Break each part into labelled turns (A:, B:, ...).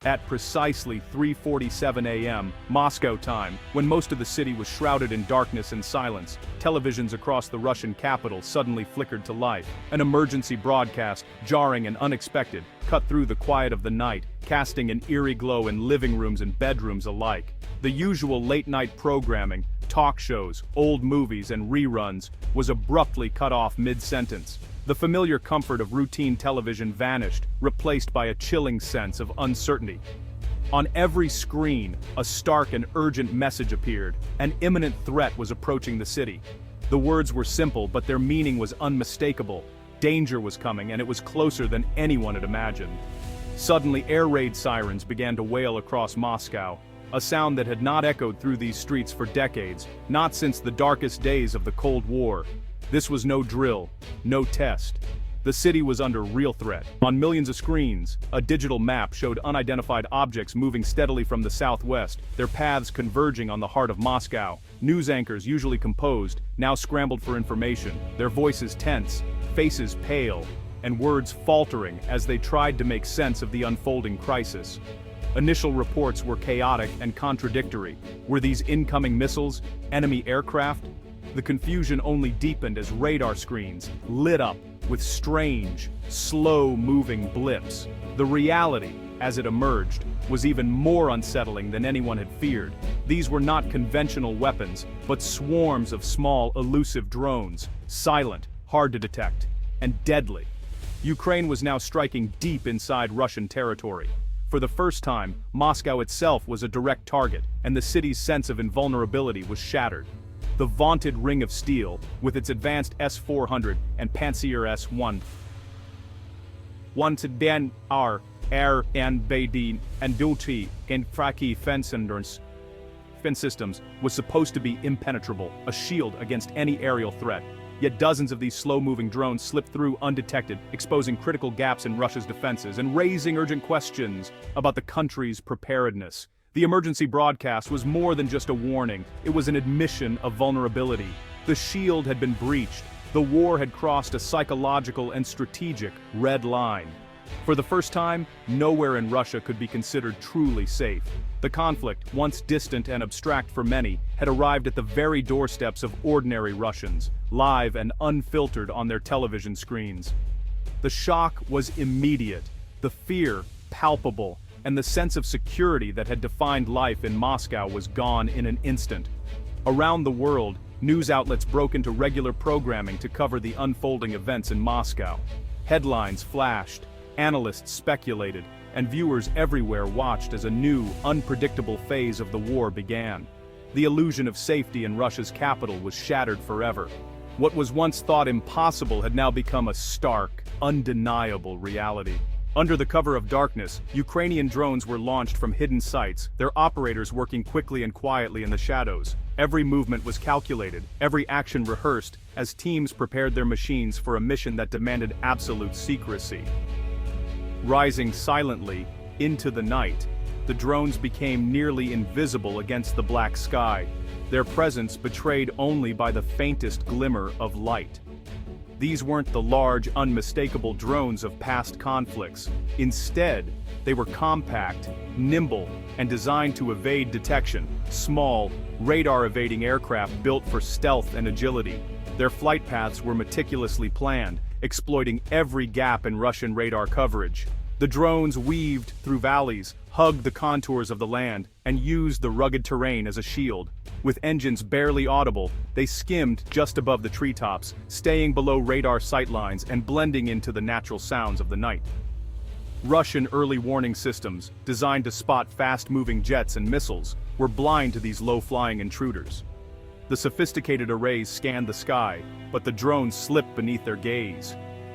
A: At precisely 3:47 a.m., Moscow time, when most of the city was shrouded in darkness and silence, televisions across the Russian capital suddenly flickered to life. An emergency broadcast, jarring and unexpected, cut through the quiet of the night, casting an eerie glow in living rooms and bedrooms alike. The usual late-night programming, talk shows, old movies, and reruns, was abruptly cut off mid-sentence. The familiar comfort of routine television vanished, replaced by a chilling sense of uncertainty. On every screen, a stark and urgent message appeared. An imminent threat was approaching the city. The words were simple, but their meaning was unmistakable. Danger was coming, and it was closer than anyone had imagined. Suddenly, air raid sirens began to wail across Moscow, a sound that had not echoed through these streets for decades, not since the darkest days of the Cold War. This was no drill, no test. The city was under real threat. On millions of screens, a digital map showed unidentified objects moving steadily from the southwest, their paths converging on the heart of Moscow. News anchors, usually composed, now scrambled for information, their voices tense, faces pale, and words faltering as they tried to make sense of the unfolding crisis. Initial reports were chaotic and contradictory. Were these incoming missiles, enemy aircraft? The confusion only deepened as radar screens lit up with strange, slow-moving blips. The reality, as it emerged, was even more unsettling than anyone had feared. These were not conventional weapons, but swarms of small, elusive drones, silent, hard to detect, and deadly. Ukraine was now striking deep inside Russian territory. For the first time, Moscow itself was a direct target, and the city's sense of invulnerability was shattered. The vaunted Ring of Steel, with its advanced S-400 and Pantsir S-1, once again our air and Badin and Dulci and Fraki fence systems, was supposed to be impenetrable, a shield against any aerial threat. Yet dozens of these slow-moving drones slipped through undetected, exposing critical gaps in Russia's defenses and raising urgent questions about the country's preparedness. The emergency broadcast was more than just a warning, it was an admission of vulnerability. The shield had been breached, the war had crossed a psychological and strategic red line. For the first time, nowhere in Russia could be considered truly safe. The conflict, once distant and abstract for many, had arrived at the very doorsteps of ordinary Russians, live and unfiltered on their television screens. The shock was immediate, the fear palpable, and the sense of security that had defined life in Moscow was gone in an instant. Around the world, news outlets broke into regular programming to cover the unfolding events in Moscow. Headlines flashed, analysts speculated, and viewers everywhere watched as a new, unpredictable phase of the war began. The illusion of safety in Russia's capital was shattered forever. What was once thought impossible had now become a stark, undeniable reality. Under the cover of darkness, Ukrainian drones were launched from hidden sites, their operators working quickly and quietly in the shadows. Every movement was calculated, every action rehearsed, as teams prepared their machines for a mission that demanded absolute secrecy. Rising silently into the night, the drones became nearly invisible against the black sky, their presence betrayed only by the faintest glimmer of light. These weren't the large, unmistakable drones of past conflicts. Instead, they were compact, nimble, and designed to evade detection. Small, radar-evading aircraft built for stealth and agility. Their flight paths were meticulously planned, exploiting every gap in Russian radar coverage. The drones weaved through valleys, hugged the contours of the land, and used the rugged terrain as a shield. With engines barely audible, they skimmed just above the treetops, staying below radar sightlines and blending into the natural sounds of the night. Russian early warning systems, designed to spot fast-moving jets and missiles, were blind to these low-flying intruders. The sophisticated arrays scanned the sky, but the drones slipped beneath their gaze.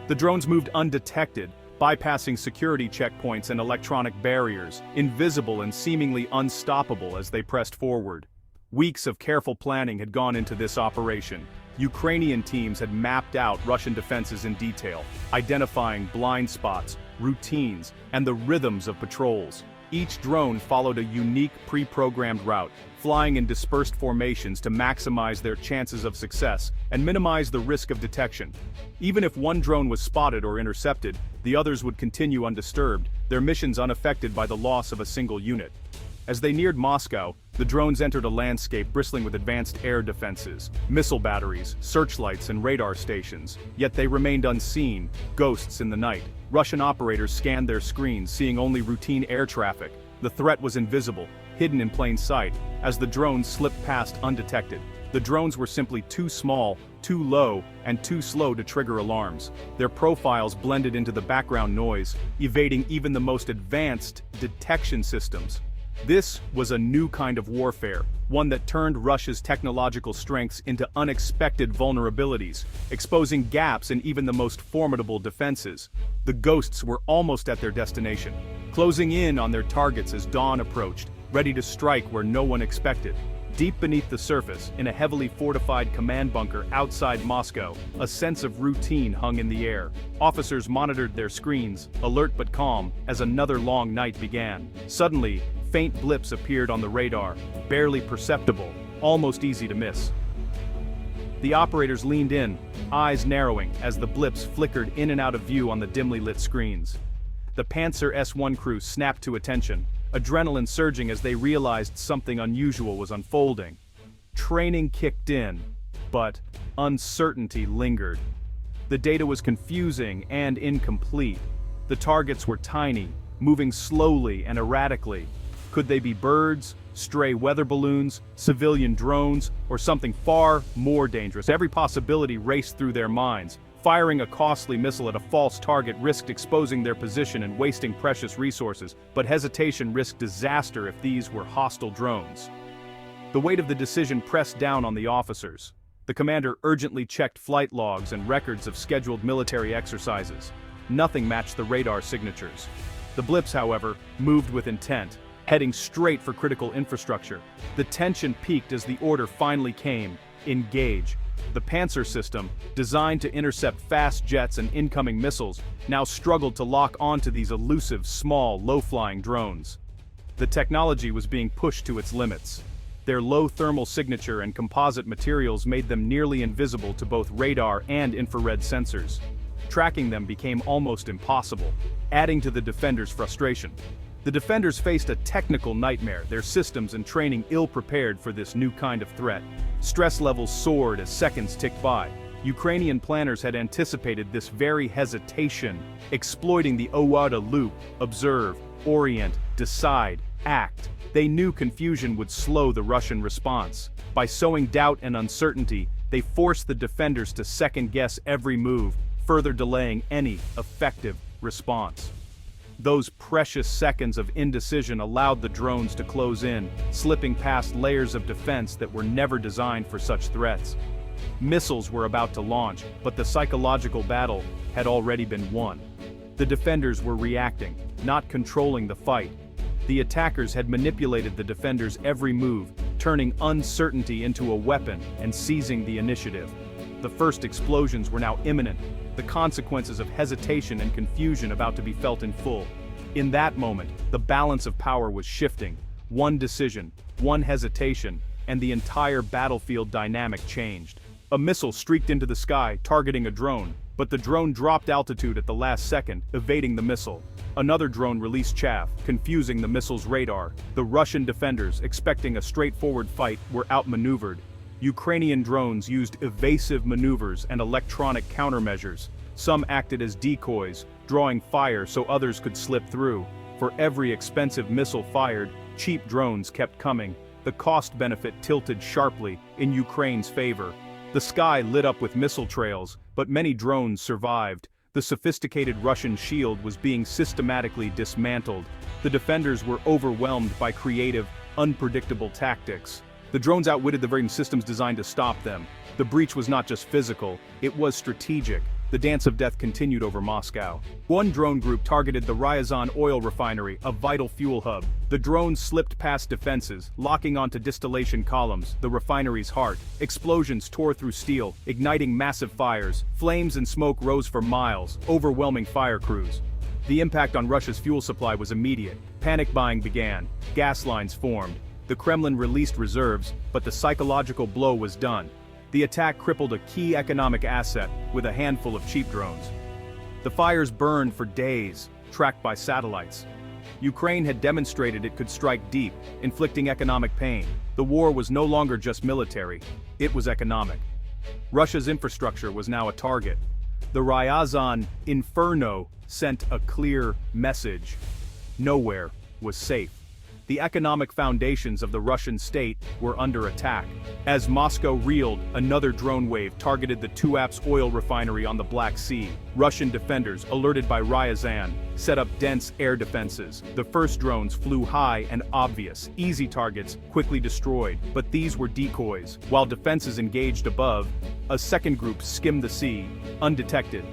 A: The drones moved undetected, bypassing security checkpoints and electronic barriers, invisible and seemingly unstoppable as they pressed forward. Weeks of careful planning had gone into this operation. Ukrainian teams had mapped out Russian defenses in detail, identifying blind spots, routines, and the rhythms of patrols. Each drone followed a unique pre-programmed route, flying in dispersed formations to maximize their chances of success and minimize the risk of detection. Even if one drone was spotted or intercepted, the others would continue undisturbed, their missions unaffected by the loss of a single unit. As they neared Moscow, the drones entered a landscape bristling with advanced air defenses, missile batteries, searchlights, and radar stations. Yet they remained unseen, ghosts in the night. Russian operators scanned their screens, seeing only routine air traffic. The threat was invisible, hidden in plain sight, as the drones slipped past undetected. The drones were simply too small, too low, and too slow to trigger alarms. Their profiles blended into the background noise, evading even the most advanced detection systems. This was a new kind of warfare, one that turned Russia's technological strengths into unexpected vulnerabilities, exposing gaps in even the most formidable defenses. The ghosts were almost at their destination, closing in on their targets as dawn approached, ready to strike where no one expected. Deep beneath the surface, in a heavily fortified command bunker outside Moscow, a sense of routine hung in the air. Officers monitored their screens, alert but calm, as another long night began. Suddenly, faint blips appeared on the radar, barely perceptible, almost easy to miss. The operators leaned in, eyes narrowing as the blips flickered in and out of view on the dimly lit screens. The Panzer S-1 crew snapped to attention, adrenaline surging as they realized something unusual was unfolding. Training kicked in, but uncertainty lingered. The data was confusing and incomplete. The targets were tiny, moving slowly and erratically. Could they be birds, stray weather balloons, civilian drones, or something far more dangerous? Every possibility raced through their minds. Firing a costly missile at a false target risked exposing their position and wasting precious resources, but hesitation risked disaster if these were hostile drones. The weight of the decision pressed down on the officers. The commander urgently checked flight logs and records of scheduled military exercises. Nothing matched the radar signatures. The blips, however, moved with intent, heading straight for critical infrastructure. The tension peaked as the order finally came: engage. The Panzer system, designed to intercept fast jets and incoming missiles, now struggled to lock onto these elusive, small, low-flying drones. The technology was being pushed to its limits. Their low thermal signature and composite materials made them nearly invisible to both radar and infrared sensors. Tracking them became almost impossible, adding to the defenders' frustration. The defenders faced a technical nightmare, their systems and training ill-prepared for this new kind of threat. Stress levels soared as seconds ticked by. Ukrainian planners had anticipated this very hesitation, exploiting the OODA loop: observe, orient, decide, act. They knew confusion would slow the Russian response. By sowing doubt and uncertainty, they forced the defenders to second-guess every move, further delaying any effective response. Those precious seconds of indecision allowed the drones to close in, slipping past layers of defense that were never designed for such threats. Missiles were about to launch, but the psychological battle had already been won. The defenders were reacting, not controlling the fight. The attackers had manipulated the defenders' every move, turning uncertainty into a weapon and seizing the initiative. The first explosions were now imminent, the consequences of hesitation and confusion about to be felt in full. In that moment, the balance of power was shifting. One decision, one hesitation, and the entire battlefield dynamic changed. A missile streaked into the sky, targeting a drone, but the drone dropped altitude at the last second, evading the missile. Another drone released chaff, confusing the missile's radar. The Russian defenders, expecting a straightforward fight, were outmaneuvered. Ukrainian drones used evasive maneuvers and electronic countermeasures. Some acted as decoys, drawing fire so others could slip through. For every expensive missile fired, cheap drones kept coming. The cost-benefit tilted sharply in Ukraine's favor. The sky lit up with missile trails, but many drones survived. The sophisticated Russian shield was being systematically dismantled. The defenders were overwhelmed by creative, unpredictable tactics. The drones outwitted the very systems designed to stop them. The breach was not just physical, it was strategic. The dance of death continued over Moscow. One drone group targeted the Ryazan oil refinery, a vital fuel hub. The drones slipped past defenses, locking onto distillation columns, the refinery's heart. Explosions tore through steel, igniting massive fires. Flames and smoke rose for miles, overwhelming fire crews. The impact on Russia's fuel supply was immediate. Panic buying began. Gas lines formed. The Kremlin released reserves, but the psychological blow was done. The attack crippled a key economic asset with a handful of cheap drones. The fires burned for days, tracked by satellites. Ukraine had demonstrated it could strike deep, inflicting economic pain. The war was no longer just military, it was economic. Russia's infrastructure was now a target. The Ryazan Inferno sent a clear message. Nowhere was safe. The economic foundations of the Russian state were under attack. As Moscow reeled, another drone wave targeted the Tuapse oil refinery on the Black Sea. Russian defenders, alerted by Ryazan, set up dense air defenses. The first drones flew high and obvious, easy targets, quickly destroyed. But these were decoys. While defenses engaged above, a second group skimmed the sea, undetected.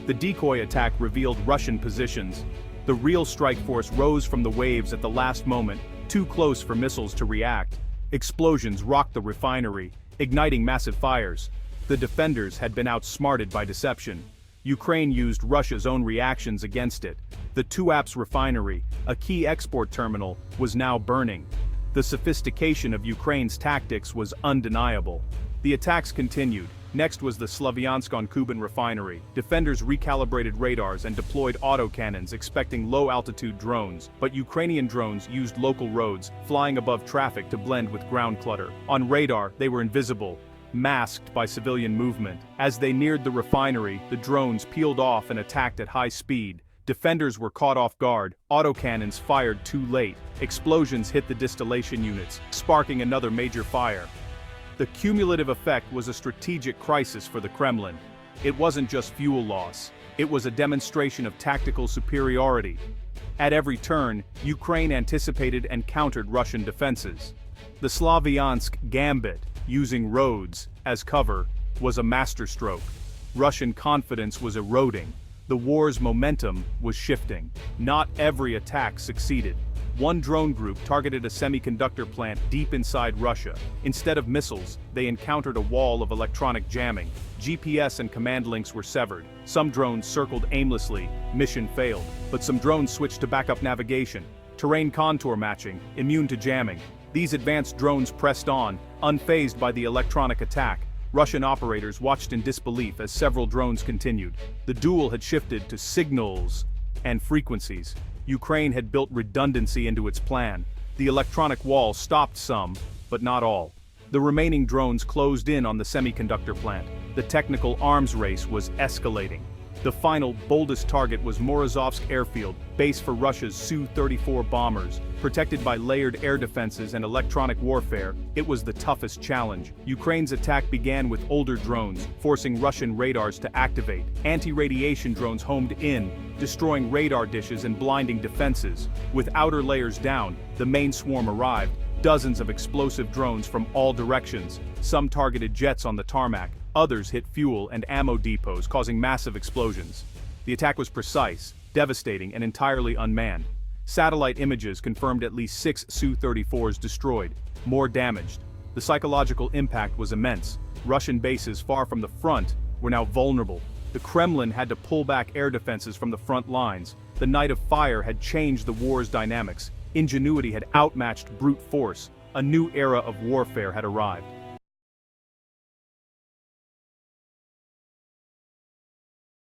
A: The decoy attack revealed Russian positions. The real strike force rose from the waves at the last moment, too close for missiles to react. Explosions rocked the refinery, igniting massive fires. The defenders had been outsmarted by deception. Ukraine used Russia's own reactions against it. The Tuapse refinery, a key export terminal, was now burning. The sophistication of Ukraine's tactics was undeniable. The attacks continued. Next was the Slavyansk-on-Kuban refinery. Defenders recalibrated radars and deployed autocannons expecting low-altitude drones, but Ukrainian drones used local roads, flying above traffic to blend with ground clutter. On radar, they were invisible, masked by civilian movement. As they neared the refinery, the drones peeled off and attacked at high speed. Defenders were caught off guard, autocannons fired too late. Explosions hit the distillation units, sparking another major fire. The cumulative effect was a strategic crisis for the Kremlin. It wasn't just fuel loss, it was a demonstration of tactical superiority. At every turn, Ukraine anticipated and countered Russian defenses. The Slavyansk gambit, using roads as cover, was a masterstroke. Russian confidence was eroding. The war's momentum was shifting. Not every attack succeeded. One drone group targeted a semiconductor plant deep inside Russia. Instead of missiles, they encountered a wall of electronic jamming. GPS and command links were severed. Some drones circled aimlessly, mission failed. But some drones switched to backup navigation, terrain contour matching, immune to jamming. These advanced drones pressed on, unfazed by the electronic attack. Russian operators watched in disbelief as several drones continued. The duel had shifted to signals and frequencies. Ukraine had built redundancy into its plan. The electronic wall stopped some, but not all. The remaining drones closed in on the semiconductor plant. The technical arms race was escalating. The final, boldest target was Morozovsk airfield, base for Russia's Su-34 bombers. Protected by layered air defenses and electronic warfare, it was the toughest challenge. Ukraine's attack began with older drones, forcing Russian radars to activate. Anti-radiation drones homed in, destroying radar dishes and blinding defenses. With outer layers down, the main swarm arrived. Dozens of explosive drones from all directions. Some targeted jets on the tarmac. Others hit fuel and ammo depots, causing massive explosions. The attack was precise, devastating, and entirely unmanned. Satellite images confirmed at least 6 Su-34s destroyed, more damaged. The psychological impact was immense. Russian bases far from the front were now vulnerable. The Kremlin had to pull back air defenses from the front lines. The night of fire had changed the war's dynamics. Ingenuity had outmatched brute force. A new era of warfare had arrived.